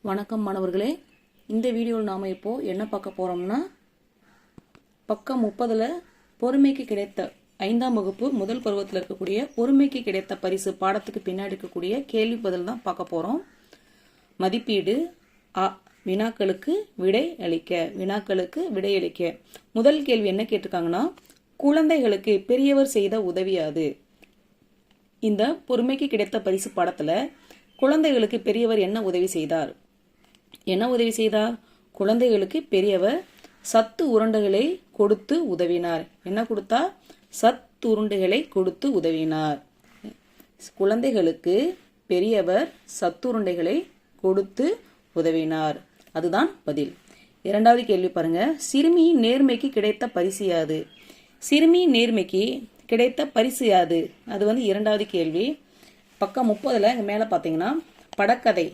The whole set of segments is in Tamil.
வணக்கம் மாணவர்களே, இந்த வீடியோவில் நாம் இப்போ என்ன பார்க்க போறோம்னா பக்கம் 30ல பொறுமைக்கு கிடைத்த 5ஆம் வகுப்பு முதல் பருவத்தில் இருக்கக்கூடிய பொறுமைக்கு கிடைத்த பரிசு பாடத்துக்கு பின்னாடி இருக்கக்கூடிய கேள்வி பதில் தான் பார்க்க போறோம். மதிப்பீடு வினாக்களுக்கு விடை அளிக்க முதல் கேள்வி என்ன கேட்டிருக்காங்கன்னா, குழந்தைகளுக்கு பெரியவர் செய்த உதவியாது. இந்த பொறுமைக்கு கிடைத்த பரிசு பாடத்துல குழந்தைகளுக்கு பெரியவர் என்ன உதவி செய்தார்? குழந்தைகளுக்கு பெரியவர் சத்து உருண்டைகளை கொடுத்து உதவினார். என்ன கொடுத்தா? சத்து உருண்டைகளை கொடுத்து உதவினார். குழந்தைகளுக்கு பெரியவர் சத்துருண்டைகளை கொடுத்து உதவினார். அதுதான் பதில். இரண்டாவது கேள்வி பாருங்க. சிறுமியின் நேர்மைக்கு கிடைத்த பரிசு யாது? சிறுமியின் நேர்மைக்கு கிடைத்த பரிசு யாது? அது இரண்டாவது கேள்வி. பக்கம் 30ல மேல பாத்தீங்கன்னா படக்கதை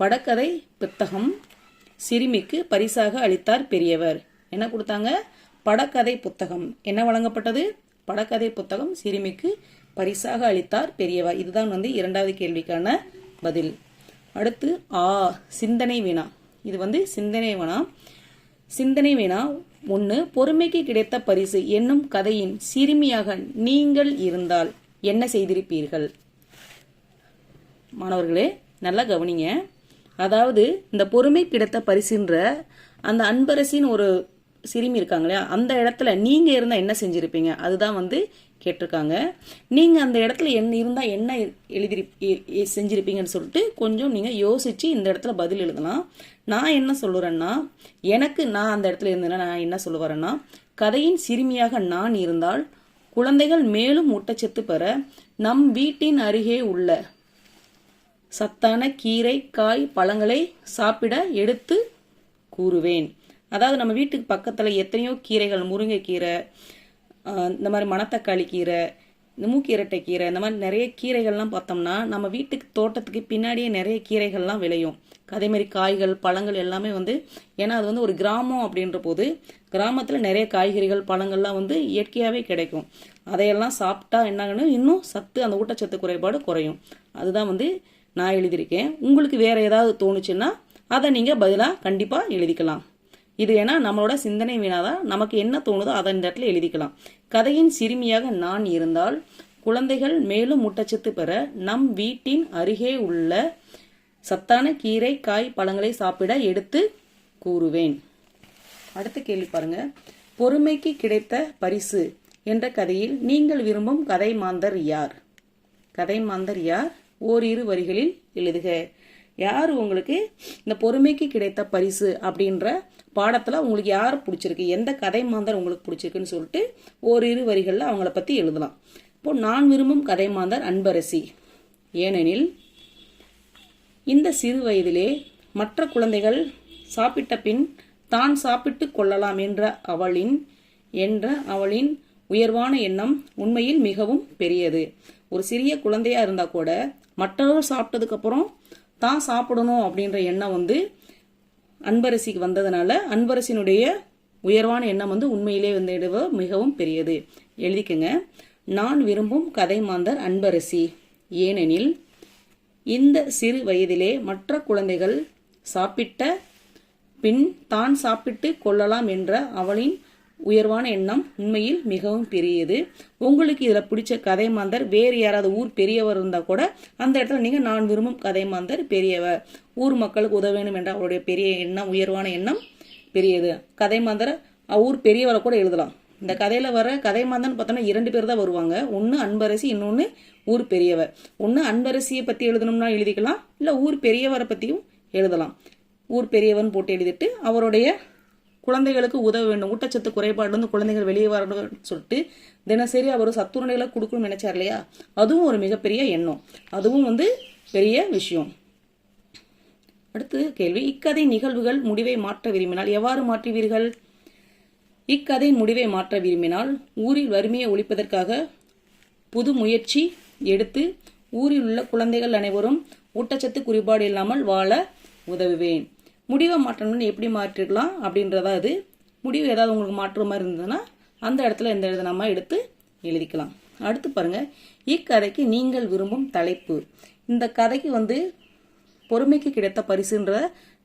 படக்கதை புத்தகம் சிறுமிக்கு பரிசாக அளித்தார் பெரியவர். என்ன கொடுத்தாங்க? படக்கதை புத்தகம். என்ன வழங்கப்பட்டது? படக்கதை புத்தகம் சிறுமிக்கு பரிசாக அளித்தார் பெரியவர். இதுதான் இரண்டாவது கேள்விக்கான பதில். அடுத்து சிந்தனை வினா. இது சிந்தனை வினா 1. பொறுமைக்கு கிடைத்த பரிசு என்னும் கதையின் சிறுமியாக நீங்கள் இருந்தால் என்ன செய்திருப்பீர்கள்? மாணவர்களே நல்லா கவனிங்க. அதாவது இந்த பொறுமை கிடைத்த பரிசுன்ற அந்த அன்பரசின் ஒரு சிறுமி இருக்காங்க இல்லையா, அந்த இடத்துல நீங்க இருந்தா என்ன செஞ்சிருப்பீங்க? அதுதான் கேட்டிருக்காங்க. நீங்க அந்த இடத்துல இருந்தா என்ன செஞ்சிருப்பீங்கன்னு சொல்லிட்டு கொஞ்சம் நீங்க யோசிச்சு இந்த இடத்துல பதில் எழுதலாம். நான் என்ன சொல்லுறேன்னா, நான் அந்த இடத்துல இருந்தேன்னா நான் என்ன சொல்ல வரேன்னா, கதையின் சிறுமியாக நான் இருந்தால் குழந்தைகள் மேலும் ஊட்டச்சத்து பெற நம் வீட்டின் அருகே உள்ள சத்தான கீரை, காய், பழங்களை சாப்பிட எடுத்து கூறுவேன். அதாவது நம்ம வீட்டுக்கு பக்கத்துல எத்தனையோ கீரைகள், முருங்கைக்கீரை, இந்த மாதிரி மணத்தக்காளி கீரை, இந்த மூக்கீரட்டை கீரை, இந்த மாதிரி நிறைய கீரைகள்லாம் பார்த்தோம்னா நம்ம வீட்டுக்கு தோட்டத்துக்கு பின்னாடியே நிறைய கீரைகள்லாம் விளையும். அதே மாதிரி காய்கள், பழங்கள் எல்லாமே ஏன்னா அது ஒரு கிராமம் அப்படின்ற போது கிராமத்துல நிறைய காய்கறிகள், பழங்கள்லாம் இயற்கையாவே கிடைக்கும். அதையெல்லாம் சாப்பிட்டா என்ன இன்னும் சத்து, அந்த ஊட்டச்சத்து குறைபாடு குறையும். அதுதான் நான் எழுதியிருக்கேன். உங்களுக்கு வேற ஏதாவது தோணுச்சுன்னா அதை நீங்க பதிலா கண்டிப்பா எழுதிக்கலாம். இது ஏன்னா நம்மளோட சிந்தனை வினாதான், நமக்கு என்ன தோணுதோ அதை இந்த இடத்துல எழுதிக்கலாம். கதையின் சிறுமியாக நான் இருந்தால் குழந்தைகள் மேலும் ஊட்டச்சத்து பெற நம் வீட்டின் அருகே உள்ள சத்தான கீரை, காய், பழங்களை சாப்பிட எடுத்து கூறுவேன். அடுத்த கேள்வி பாருங்க. பொறுமைக்கு கிடைத்த பரிசு என்ற கதையில் நீங்கள் விரும்பும் கதை மாந்தர் யார்? ஓரிரு வரிகளில் எழுதுக. யார் உங்களுக்கு இந்த பொறுமைக்கு கிடைத்த பரிசு அப்படின்ற பாடத்துல உங்களுக்கு யார் பிடிச்சிருக்கு, எந்த கதை மாந்தர் உங்களுக்கு பிடிச்சிருக்குன்னு சொல்லிட்டு ஓரிரு வரிகள்ல அவங்கள பத்தி எழுதலாம். இப்போ நான் விரும்பும் கதை மாந்தர் அன்பரசி. ஏனெனில் இந்த சிறு வயதிலே மற்ற குழந்தைகள் சாப்பிட்ட பின் தான் சாப்பிட்டு கொள்ளலாம் என்ற அவளின் உயர்வான எண்ணம் உண்மையில் மிகவும் பெரியது. ஒரு சிறிய குழந்தையா இருந்தா கூட மற்றவர்கள் சாப்பிட்டதுக்கு அப்புறம் தான் சாப்பிடணும் அப்படின்ற எண்ணம் அன்பரசிக்கு வந்ததுனால அன்பரசினுடைய உயர்வான எண்ணம் உண்மையிலே மிகவும் பெரியது. எழுதிக்கங்க. நான் விரும்பும் கதை மாந்தர் அன்பரசி. ஏனெனில் இந்த சிறு வயதிலே மற்ற குழந்தைகள் சாப்பிட்ட பின் தான் சாப்பிட்டு கொள்ளலாம் என்ற அவளின் உயர்வான எண்ணம் உண்மையில் மிகவும் பெரியது. உங்களுக்கு இதுல பிடிச்ச கதை மாந்தர் வேறு யாராவது ஊர் பெரியவர் இருந்தா கூட அந்த இடத்துல நீங்க நான் விரும்பும் கதை மாந்தர் பெரியவர், ஊர் மக்களுக்கு உதவ வேண்டும் என்ற அவருடைய பெரிய எண்ணம், உயர்வான எண்ணம் பெரியது. கதை மாந்தர் ஊர் பெரியவரை கூட எழுதலாம். இந்த கதையில வர கதை மாந்தர்னு பார்த்தோம்னா 2 பேர் தான் வருவாங்க. ஒன்னு அன்பரசி, இன்னொன்னு ஊர் பெரியவர். ஒன்னு அன்பரசியை பத்தி எழுதணும்னா எழுதிக்கலாம், இல்ல ஊர் பெரியவரை பத்தியும் எழுதலாம். ஊர் பெரியவன் போட்டு எழுதிட்டு அவருடைய குழந்தைகளுக்கு உதவ வேண்டும், ஊட்டச்சத்து குறைபாடு குழந்தைகள் வெளியே வரணும்னு சொல்லிட்டு தினசரி அவர் சத்துருணைகளை கொடுக்கணும்னு நினைச்சார் இல்லையா, அதுவும் ஒரு மிகப்பெரிய எண்ணம், அதுவும் பெரிய விஷயம். அடுத்து கேள்வி. இக்கதை நிகழ்வுகள் முடிவை மாற்ற விரும்பினால் எவ்வாறு மாற்றுவீர்கள்? இக்கதை முடிவை மாற்ற விரும்பினால் ஊரில் வறுமையை ஒழிப்பதற்காக புது முயற்சி எடுத்து ஊரில் உள்ள குழந்தைகள் அனைவரும் ஊட்டச்சத்து குறைபாடு இல்லாமல் வாழ உதவுவேன். முடிவை மாற்றணும்னு எப்படி மாற்றிருக்கலாம் அப்படின்றதா இது. முடிவு ஏதாவது உங்களுக்கு மாற்ற மாதிரி இருந்ததுன்னா அந்த இடத்துல இந்த நம்ம எடுத்து எழுதிக்கலாம். அடுத்து பாருங்க. இக்கதைக்கு நீங்கள் விரும்பும் தலைப்பு. இந்த கதைக்கு பொறுமைக்கு கிடைத்த பரிசுன்ற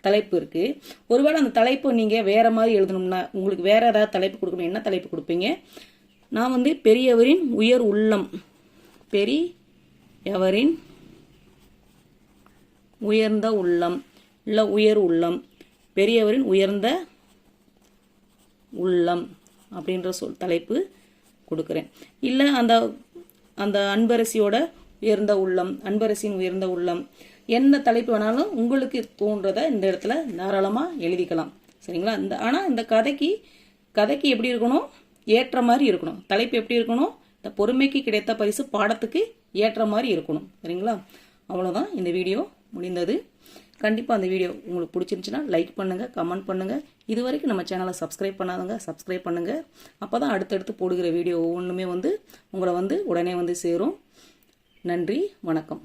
தலைப்பு இருக்கு. ஒருவேளை அந்த தலைப்பு நீங்க வேற மாதிரி எழுதணும்னா உங்களுக்கு வேற ஏதாவது தலைப்பு கொடுக்கணும், என்ன தலைப்பு கொடுப்பீங்க? நான் வந்து பெரியவரின் உயர் உள்ளம், பெரியவரின் உயர்ந்த உள்ளம் இல்லை உயர் உள்ளம், பெரியவரின் உயர்ந்த உள்ளம் அப்படின்ற தலைப்பு கொடுக்குறேன். இல்லை அந்த அந்த அன்பரசியோட உயர்ந்த உள்ளம், அன்பரசியின் உயர்ந்த உள்ளம், என்ன தலைப்பு வேணாலும் உங்களுக்கு தோன்றதை இந்த இடத்துல தாராளமாக எழுதிக்கலாம். சரிங்களா? ஆனால் இந்த கதைக்கு எப்படி இருக்கணும்? ஏற்ற மாதிரி இருக்கணும். தலைப்பு எப்படி இருக்கணும்? இந்த பொறுமைக்கு கிடைத்த பரிசு பாடத்துக்கு ஏற்ற மாதிரி இருக்கணும். சரிங்களா? அவ்வளோதான், இந்த வீடியோ முடிந்தது. கண்டிப்பாக அந்த வீடியோ உங்களுக்கு பிடிச்சிருந்துச்சுன்னா லைக் பண்ணுங்கள், கமெண்ட் பண்ணுங்கள். இது வரைக்கும் நம்ம சேனலை சப்ஸ்கிரைப் பண்ணாதவங்க சப்ஸ்கிரைப் பண்ணுங்கள். அப்போ தான் அடுத்தடுத்து போடுகிற வீடியோ ஒவ்வொன்றுமே வந்து உங்களை வந்து உடனே வந்து சேரும். நன்றி, வணக்கம்.